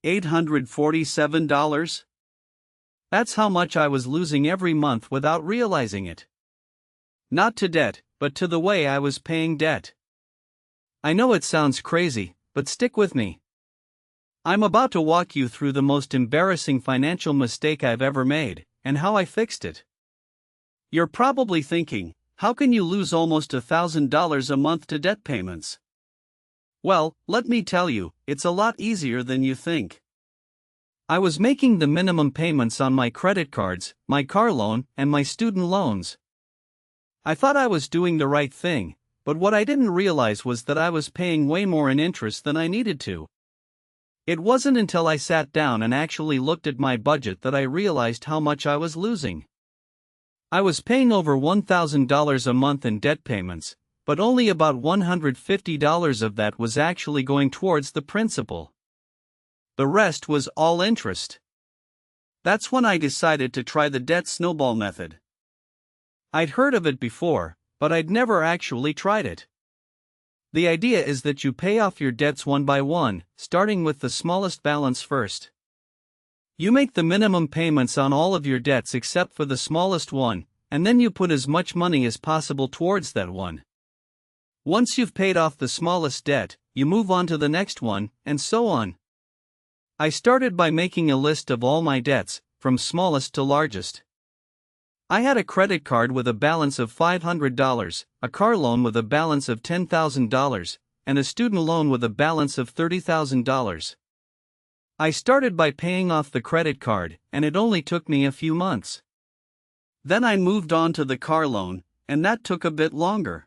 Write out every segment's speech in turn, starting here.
$847? That's how much I was losing every month without realizing it. Not to debt, but to the way I was paying debt. I know it sounds crazy, but stick with me. I'm about to walk you through the most embarrassing financial mistake I've ever made, and how I fixed it. You're probably thinking, how can you lose almost $1,000 a month to debt payments? Well, let me tell you, it's a lot easier than you think. I was making the minimum payments on my credit cards, my car loan, and my student loans. I thought I was doing the right thing, but what I didn't realize was that I was paying way more in interest than I needed to. It wasn't until I sat down and actually looked at my budget that I realized how much I was losing. I was paying over $1,000 a month in debt payments, but only about $150 of that was actually going towards the principal. The rest was all interest. That's when I decided to try the debt snowball method. I'd heard of it before, but I'd never actually tried it. The idea is that you pay off your debts one by one, starting with the smallest balance first. You make the minimum payments on all of your debts except for the smallest one, and then you put as much money as possible towards that one. Once you've paid off the smallest debt, you move on to the next one, and so on. I started by making a list of all my debts, from smallest to largest. I had a credit card with a balance of $500, a car loan with a balance of $10,000, and a student loan with a balance of $30,000. I started by paying off the credit card, and it only took me a few months. Then I moved on to the car loan, and that took a bit longer.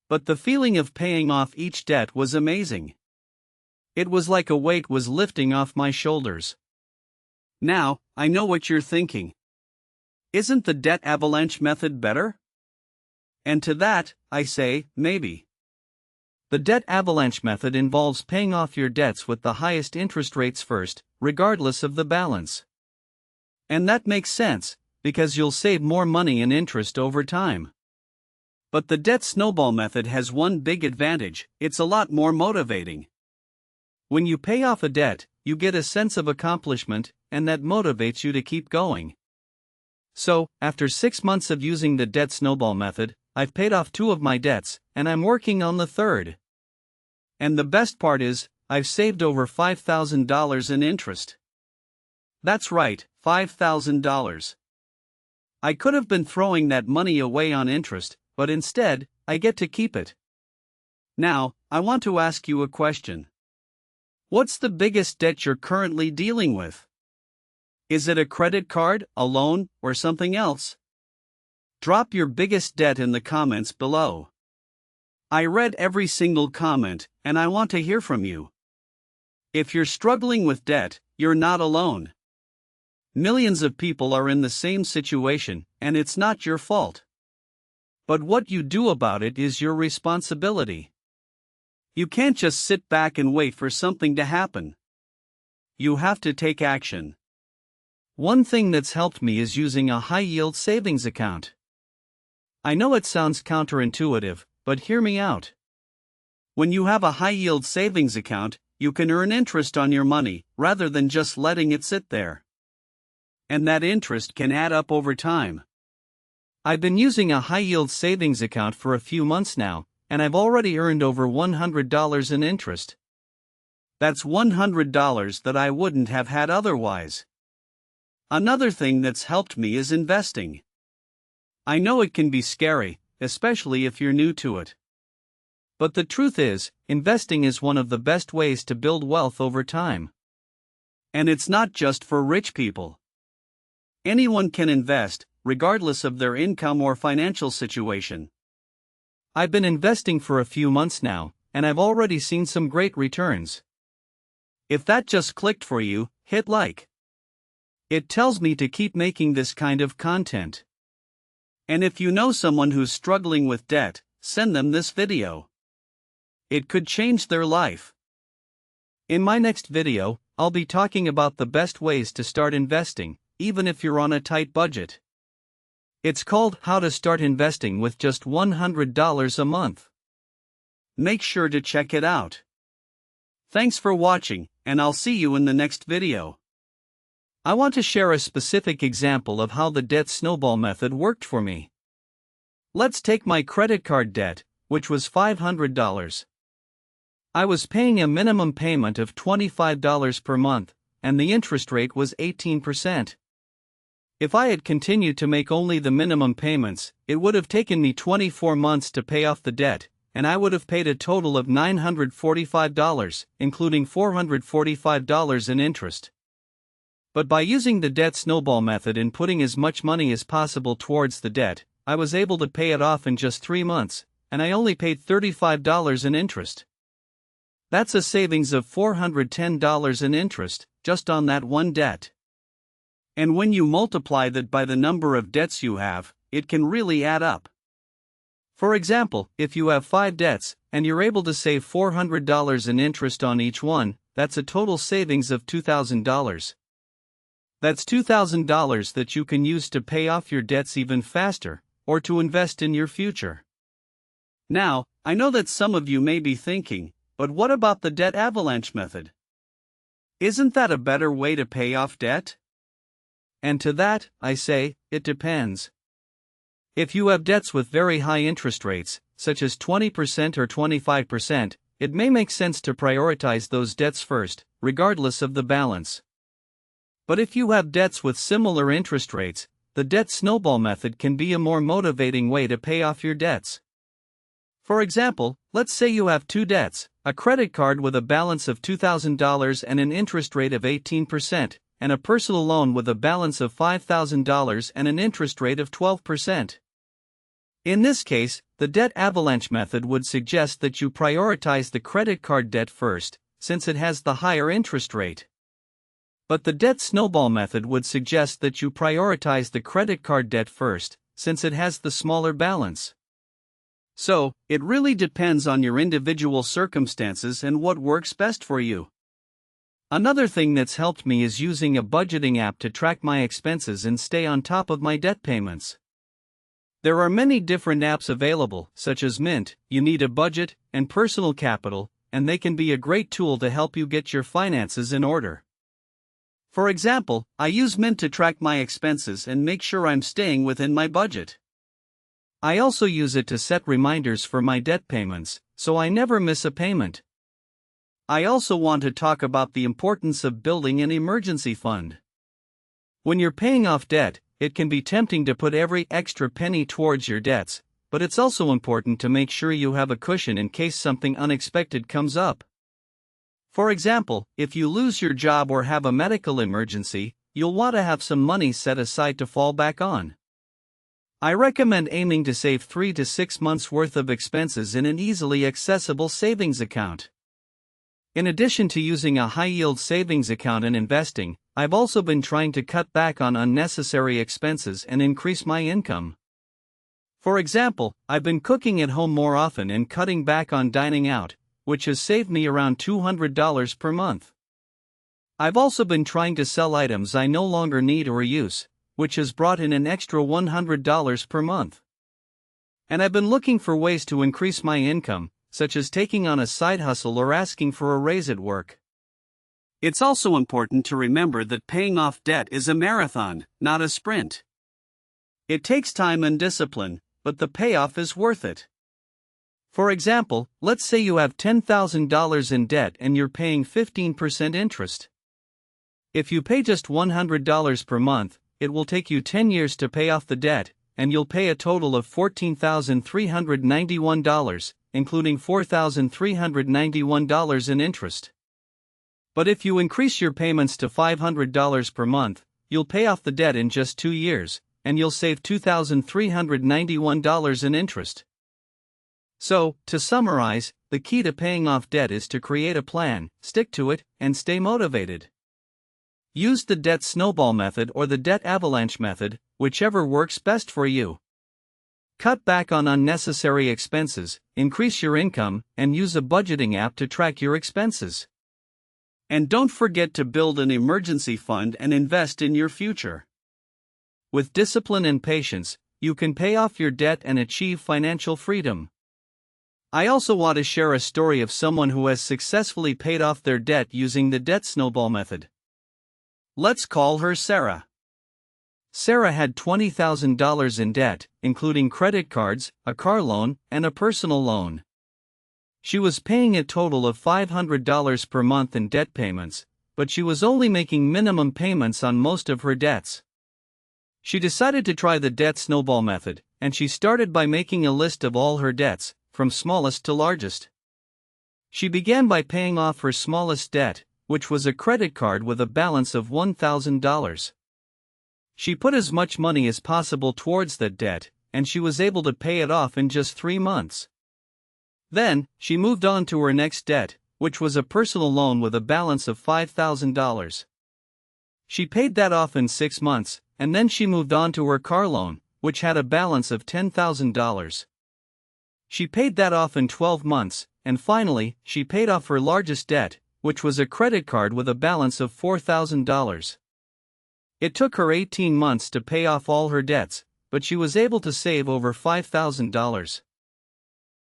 But the feeling of paying off each debt was amazing. It was like a weight was lifting off my shoulders. Now, I know what you're thinking. Isn't the debt avalanche method better? And to that, I say, maybe. The debt avalanche method involves paying off your debts with the highest interest rates first, regardless of the balance. And that makes sense, because you'll save more money in interest over time. But the debt snowball method has one big advantage: it's a lot more motivating. When you pay off a debt, you get a sense of accomplishment, and that motivates you to keep going. So, after 6 months of using the debt snowball method, I've paid off 2 of my debts, and I'm working on the 3rd. And the best part is, I've saved over $5,000 in interest. That's right, $5,000. I could have been throwing that money away on interest, but instead, I get to keep it. Now, I want to ask you a question. What's the biggest debt you're currently dealing with? Is it a credit card, a loan, or something else? Drop your biggest debt in the comments below. I read every single comment, and I want to hear from you. If you're struggling with debt, you're not alone. Millions of people are in the same situation, and it's not your fault. But what you do about it is your responsibility. You can't just sit back and wait for something to happen. You have to take action. One thing that's helped me is using a high-yield savings account. I know it sounds counterintuitive, but hear me out. When you have a high-yield savings account, you can earn interest on your money, rather than just letting it sit there. And that interest can add up over time. I've been using a high-yield savings account for a few months now, and I've already earned over $100 in interest. That's $100 that I wouldn't have had otherwise. Another thing that's helped me is investing. I know it can be scary, especially if you're new to it. But the truth is, investing is one of the best ways to build wealth over time. And it's not just for rich people. Anyone can invest, regardless of their income or financial situation. I've been investing for a few months now, and I've already seen some great returns. If that just clicked for you, hit like. It tells me to keep making this kind of content. And if you know someone who's struggling with debt, send them this video. It could change their life. In my next video, I'll be talking about the best ways to start investing, even if you're on a tight budget. It's called How to Start Investing with Just $100 a Month. Make sure to check it out. Thanks for watching, and I'll see you in the next video. I want to share a specific example of how the debt snowball method worked for me. Let's take my credit card debt, which was $500. I was paying a minimum payment of $25 per month, and the interest rate was 18%. If I had continued to make only the minimum payments, it would have taken me 24 months to pay off the debt, and I would have paid a total of $945, including $445 in interest. But by using the debt snowball method and putting as much money as possible towards the debt, I was able to pay it off in just 3 months, and I only paid $35 in interest. That's a savings of $410 in interest, just on that one debt. And when you multiply that by the number of debts you have, it can really add up. For example, if you have 5 debts, and you're able to save $400 in interest on each one, that's a total savings of $2,000. That's $2,000 that you can use to pay off your debts even faster, or to invest in your future. Now, I know that some of you may be thinking, but what about the debt avalanche method? Isn't that a better way to pay off debt? And to that, I say, it depends. If you have debts with very high interest rates, such as 20% or 25%, it may make sense to prioritize those debts first, regardless of the balance. But if you have debts with similar interest rates, the debt snowball method can be a more motivating way to pay off your debts. For example, let's say you have 2 debts, a credit card with a balance of $2,000 and an interest rate of 18%, and a personal loan with a balance of $5,000 and an interest rate of 12%. In this case, the debt avalanche method would suggest that you prioritize the credit card debt first, since it has the higher interest rate. But the debt snowball method would suggest that you prioritize the credit card debt first, since it has the smaller balance. So, it really depends on your individual circumstances and what works best for you. Another thing that's helped me is using a budgeting app to track my expenses and stay on top of my debt payments. There are many different apps available, such as Mint, You Need a Budget, and Personal Capital, and they can be a great tool to help you get your finances in order. For example, I use Mint to track my expenses and make sure I'm staying within my budget. I also use it to set reminders for my debt payments, so I never miss a payment. I also want to talk about the importance of building an emergency fund. When you're paying off debt, it can be tempting to put every extra penny towards your debts, but it's also important to make sure you have a cushion in case something unexpected comes up. For example, if you lose your job or have a medical emergency, you'll want to have some money set aside to fall back on. I recommend aiming to save 3 to 6 months' worth of expenses in an easily accessible savings account. In addition to using a high-yield savings account and investing, I've also been trying to cut back on unnecessary expenses and increase my income. For example, I've been cooking at home more often and cutting back on dining out, which has saved me around $200 per month. I've also been trying to sell items I no longer need or use, which has brought in an extra $100 per month. And I've been looking for ways to increase my income, such as taking on a side hustle or asking for a raise at work. It's also important to remember that paying off debt is a marathon, not a sprint. It takes time and discipline, but the payoff is worth it. For example, let's say you have $10,000 in debt and you're paying 15% interest. If you pay just $100 per month, it will take you 10 years to pay off the debt, and you'll pay a total of $14,391, including $4,391 in interest. But if you increase your payments to $500 per month, you'll pay off the debt in just 2 years, and you'll save $2,391 in interest. So, to summarize, the key to paying off debt is to create a plan, stick to it, and stay motivated. Use the debt snowball method or the debt avalanche method, whichever works best for you. Cut back on unnecessary expenses, increase your income, and use a budgeting app to track your expenses. And don't forget to build an emergency fund and invest in your future. With discipline and patience, you can pay off your debt and achieve financial freedom. I also want to share a story of someone who has successfully paid off their debt using the debt snowball method. Let's call her Sarah. Sarah had $20,000 in debt, including credit cards, a car loan, and a personal loan. She was paying a total of $500 per month in debt payments, but she was only making minimum payments on most of her debts. She decided to try the debt snowball method, and she started by making a list of all her debts, from smallest to largest. She began by paying off her smallest debt, which was a credit card with a balance of $1,000. She put as much money as possible towards that debt, and she was able to pay it off in just 3 months. Then, she moved on to her next debt, which was a personal loan with a balance of $5,000. She paid that off in 6 months, and then she moved on to her car loan, which had a balance of $10,000. She paid that off in 12 months, and finally, she paid off her largest debt, which was a credit card with a balance of $4,000. It took her 18 months to pay off all her debts, but she was able to save over $5,000.